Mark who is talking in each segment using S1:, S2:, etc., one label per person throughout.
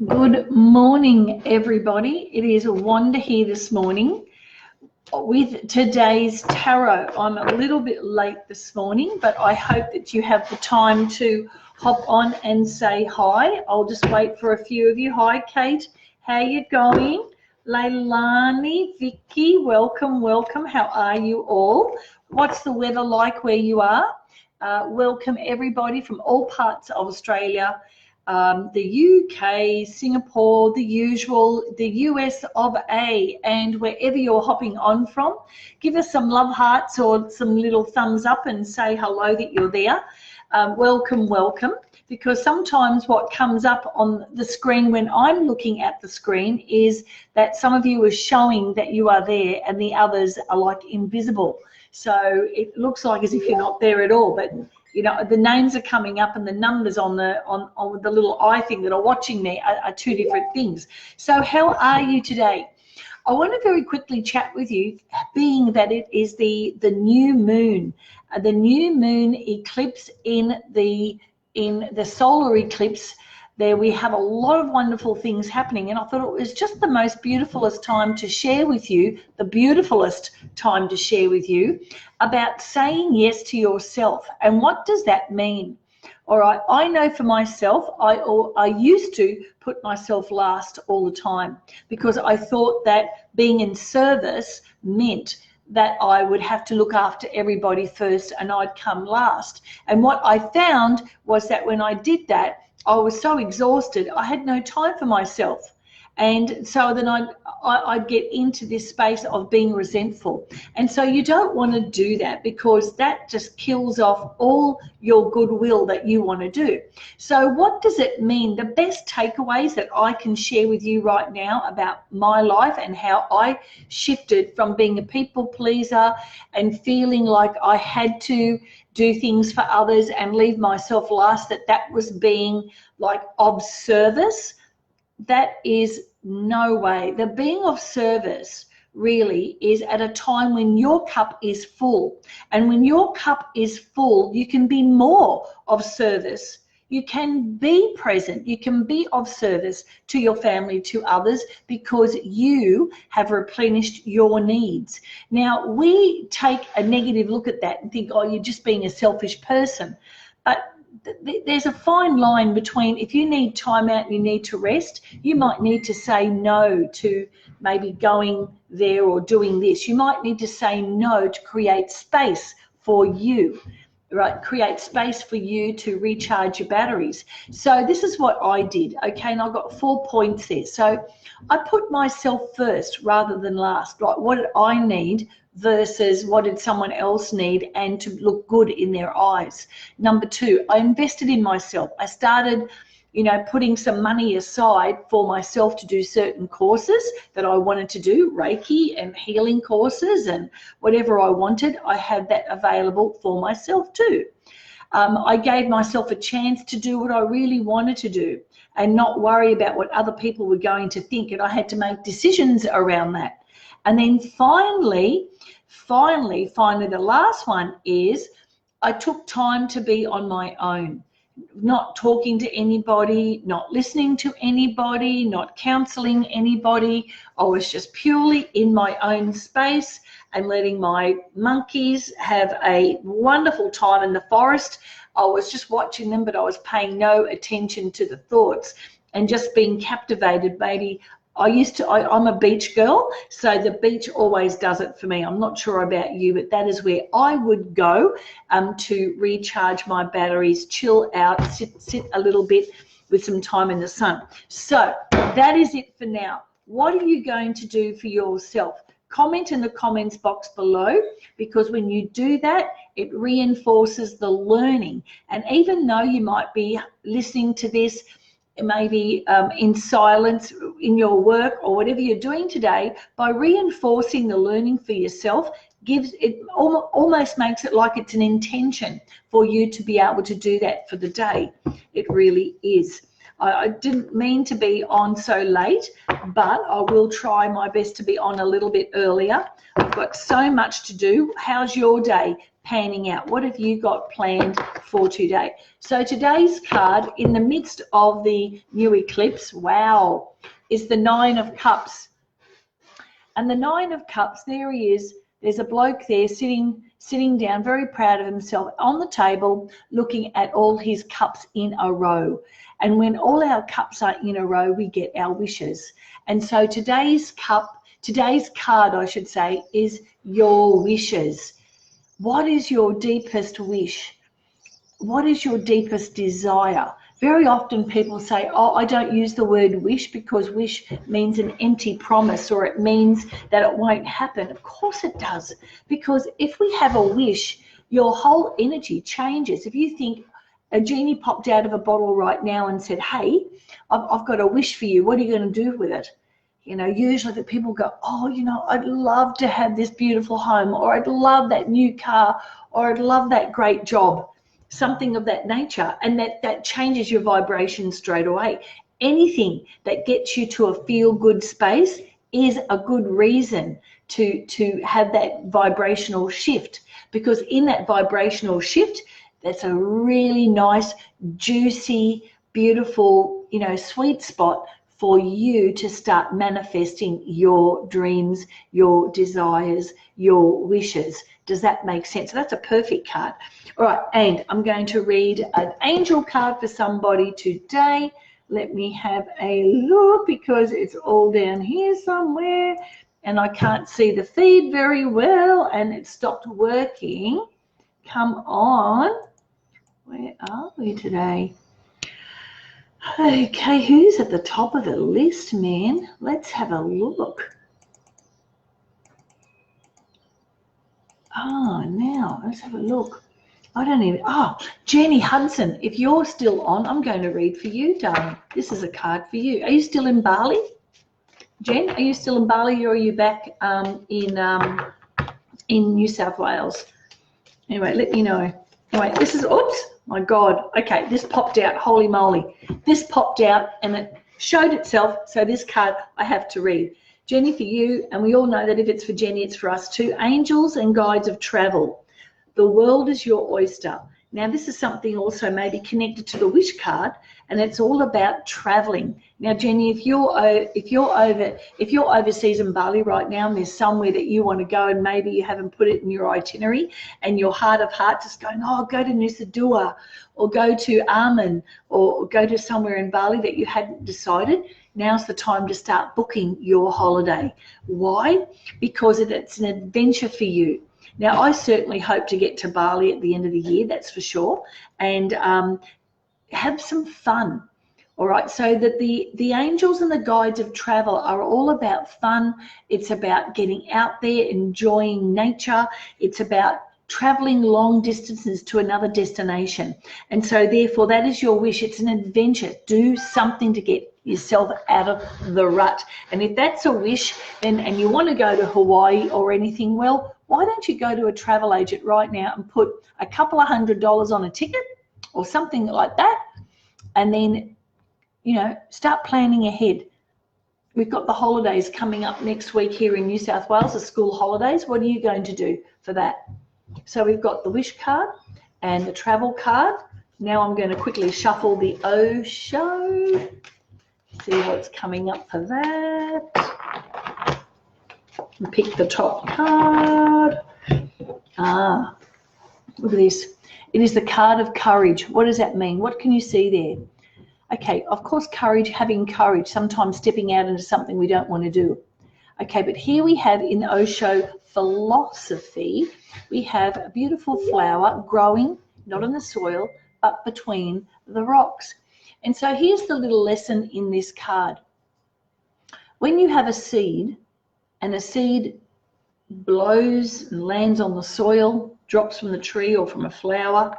S1: Good morning, everybody. It is Wanda here this morning with today's tarot. I'm a little bit late this morning, but I hope that you have the time to hop on and say hi. I'll just wait for a few of you. Hi, Kate. How you going? Leilani, Vicky, welcome, welcome. How are you all? What's the weather like where you are? Welcome, everybody from all parts of Australia. The UK, Singapore, the usual, the US of A, and wherever you're hopping on from, give us some love hearts or some little thumbs up and say hello that you're there. Welcome, welcome, because sometimes what comes up on the screen when I'm looking at the screen is that some of you are showing that you are there and the others are like invisible. So it looks like as if you're not there at all, but you know, the names are coming up and the numbers on the little eye thing that are watching there are two different things. So how are you today? I want to very quickly chat with you, being that it is the new moon eclipse in the solar eclipse. There we have a lot of wonderful things happening, and I thought it was just the most beautifulest time to share with you, about saying yes to yourself. And what does that mean? All right, I know for myself, I used to put myself last all the time because I thought that being in service meant that I would have to look after everybody first and I'd come last. And what I found was that when I did that, I was so exhausted, I had no time for myself. And so then I'd get into this space of being resentful. And so you don't want to do that because that just kills off all your goodwill that you want to do. So what does it mean? The best takeaways that I can share with you right now about my life and how I shifted from being a people pleaser and feeling like I had to do things for others and leave myself last, that was being like of service. That is no way. The being of service really is at a time when your cup is full. And when your cup is full, you can be more of service. You can be present. You can be of service to your family, to others, because you have replenished your needs. Now, we take a negative look at that and think, oh, you're just being a selfish person. But there's a fine line between, if you need time out and you need to rest, you might need to say no to maybe going there or doing this. You might need to say no to create space for you, right? Create space for you to recharge your batteries. So this is what I did, okay? And I've got 4 points there. So I put myself first rather than last, right? What did I need versus what did someone else need, and to look good in their eyes. Number 2, I invested in myself. I started, putting some money aside for myself to do certain courses that I wanted to do, Reiki and healing courses and whatever I wanted. I had that available for myself too. I gave myself a chance to do what I really wanted to do and not worry about what other people were going to think, and I had to make decisions around that. And then finally, the last one is I took time to be on my own, not talking to anybody, not listening to anybody, not counseling anybody. I was just purely in my own space and letting my monkeys have a wonderful time in the forest. I was just watching them, but I was paying no attention to the thoughts and just being captivated. Maybe I'm a beach girl, so the beach always does it for me. I'm not sure about you, but that is where I would go to recharge my batteries, chill out, sit a little bit with some time in the sun. So that is it for now. What are you going to do for yourself? Comment in the comments box below, because when you do that, it reinforces the learning. And even though you might be listening to this maybe in silence in your work or whatever you're doing today, by reinforcing the learning for yourself, almost makes it like it's an intention for you to be able to do that for the day. It really is. I didn't mean to be on so late, but I will try my best to be on a little bit earlier. I've got so much to do. How's your day panning out? What have you got planned for today? So today's card, in the midst of the new eclipse, wow, is the Nine of Cups. And the Nine of Cups, there he is. There's a bloke there sitting down, very proud of himself, on the table, looking at all his cups in a row. And when all our cups are in a row, we get our wishes. And so today's card, I should say, is your wishes. What is your deepest wish? What is your deepest desire? Very often people say, oh, I don't use the word wish because wish means an empty promise, or it means that it won't happen. Of course it does, because if we have a wish, your whole energy changes. If you think a genie popped out of a bottle right now and said, hey, I've got a wish for you, what are you going to do with it? You know, usually the people go, oh, you know, I'd love to have this beautiful home, or I'd love that new car, or I'd love that great job. Something of that nature, and that changes your vibration straight away. Anything that gets you to a feel-good space is a good reason to have that vibrational shift, because in that vibrational shift, that's a really nice, juicy, beautiful, you know, sweet spot for you to start manifesting your dreams, your desires, your wishes. Does that make sense? So that's a perfect card. All right, and I'm going to read an angel card for somebody today. Let me have a look, because it's all down here somewhere and I can't see the feed very well and it stopped working. Come on. Where are we today? Okay, who's at the top of the list, man? Let's have a look. Oh, now let's have a look. I don't even, Jenny Hudson, if you're still on, I'm going to read for you, darling. This is a card for you. Are you still in Bali? Jen, are you still in Bali, or are you back in New South Wales? Anyway, let me know. Anyway, this is, oops, my God. Okay, this popped out, holy moly. This popped out and it showed itself, so this card I have to read. Jenny, for you, and we all know that if it's for Jenny, it's for us too. Angels and guides of travel. The world is your oyster. Now, this is something also maybe connected to the wish card, and it's all about traveling. Now, Jenny, if you're overseas in Bali right now, and there's somewhere that you want to go, and maybe you haven't put it in your itinerary, and your heart of hearts is going, oh, go to Nusa Dua, or go to Aman, or go to somewhere in Bali that you hadn't decided. Now's the time to start booking your holiday. Why? Because it's an adventure for you. Now, I certainly hope to get to Bali at the end of the year, that's for sure, and have some fun. All right, so that the angels and the guides of travel are all about fun. It's about getting out there, enjoying nature. It's about traveling long distances to another destination. And so therefore, that is your wish. It's an adventure. Do something to get yourself out of the rut. And if that's a wish, then, and you want to go to Hawaii or anything, well, why don't you go to a travel agent right now and put a couple of $100 on a ticket or something like that, and then, you know, start planning ahead. We've got the holidays coming up next week here in New South Wales, the school holidays. What are you going to do for that? So we've got the wish card and the travel card. Now I'm going to quickly shuffle the Osho, see what's coming up for that. And pick the top card. Look at this. It is the card of courage. What does that mean? What can you see there? Okay, of course, courage, having courage, sometimes stepping out into something we don't want to do. Okay, but here we have in Osho philosophy, we have a beautiful flower growing, not in the soil, but between the rocks. And so here's the little lesson in this card. When you have a seed, and a seed blows and lands on the soil, drops from the tree or from a flower,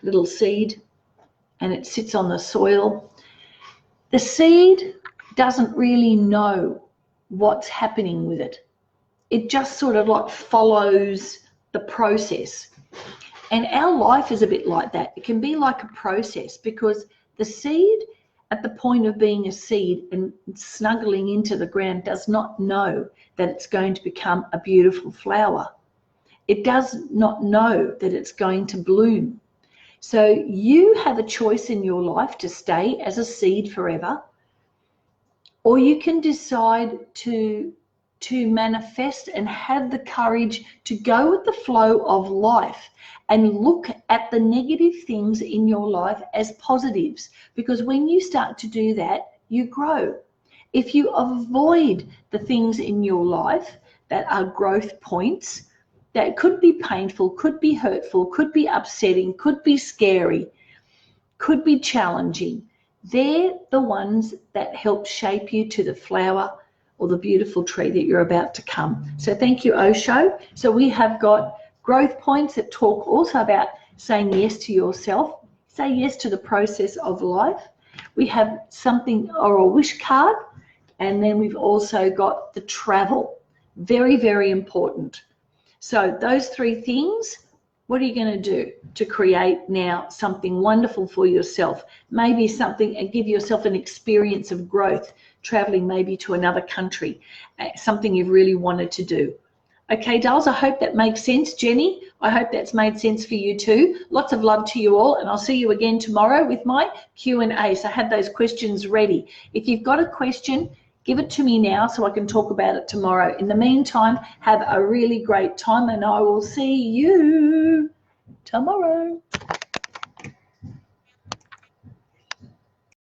S1: little seed, and it sits on the soil, the seed doesn't really know what's happening with it. It just sort of like follows the process. And our life is a bit like that. It can be like a process, because the seed at the point of being a seed and snuggling into the ground does not know that it's going to become a beautiful flower. it does not know that it's going to bloom. So you have a choice in your life to stay as a seed forever, or you can decide to manifest and have the courage to go with the flow of life and look at the negative things in your life as positives, because when you start to do that, you grow. If you avoid the things in your life that are growth points, that could be painful, could be hurtful, could be upsetting, could be scary, could be challenging, they're the ones that help shape you to the flower or the beautiful tree that you're about to come. So thank you, Osho. So we have got growth points that talk also about saying yes to yourself, say yes to the process of life. We have something, or a wish card, and then we've also got the travel. Very, very important. So those three things, what are you going to do to create now something wonderful for yourself? Maybe something, and give yourself an experience of growth, traveling maybe to another country, something you've really wanted to do. Okay, dolls, I hope that makes sense. Jenny, I hope that's made sense for you too. Lots of love to you all, and I'll see you again tomorrow with my Q&A. So I have those questions ready. If you've got a question, give it to me now so I can talk about it tomorrow. In the meantime, have a really great time, and I will see you tomorrow.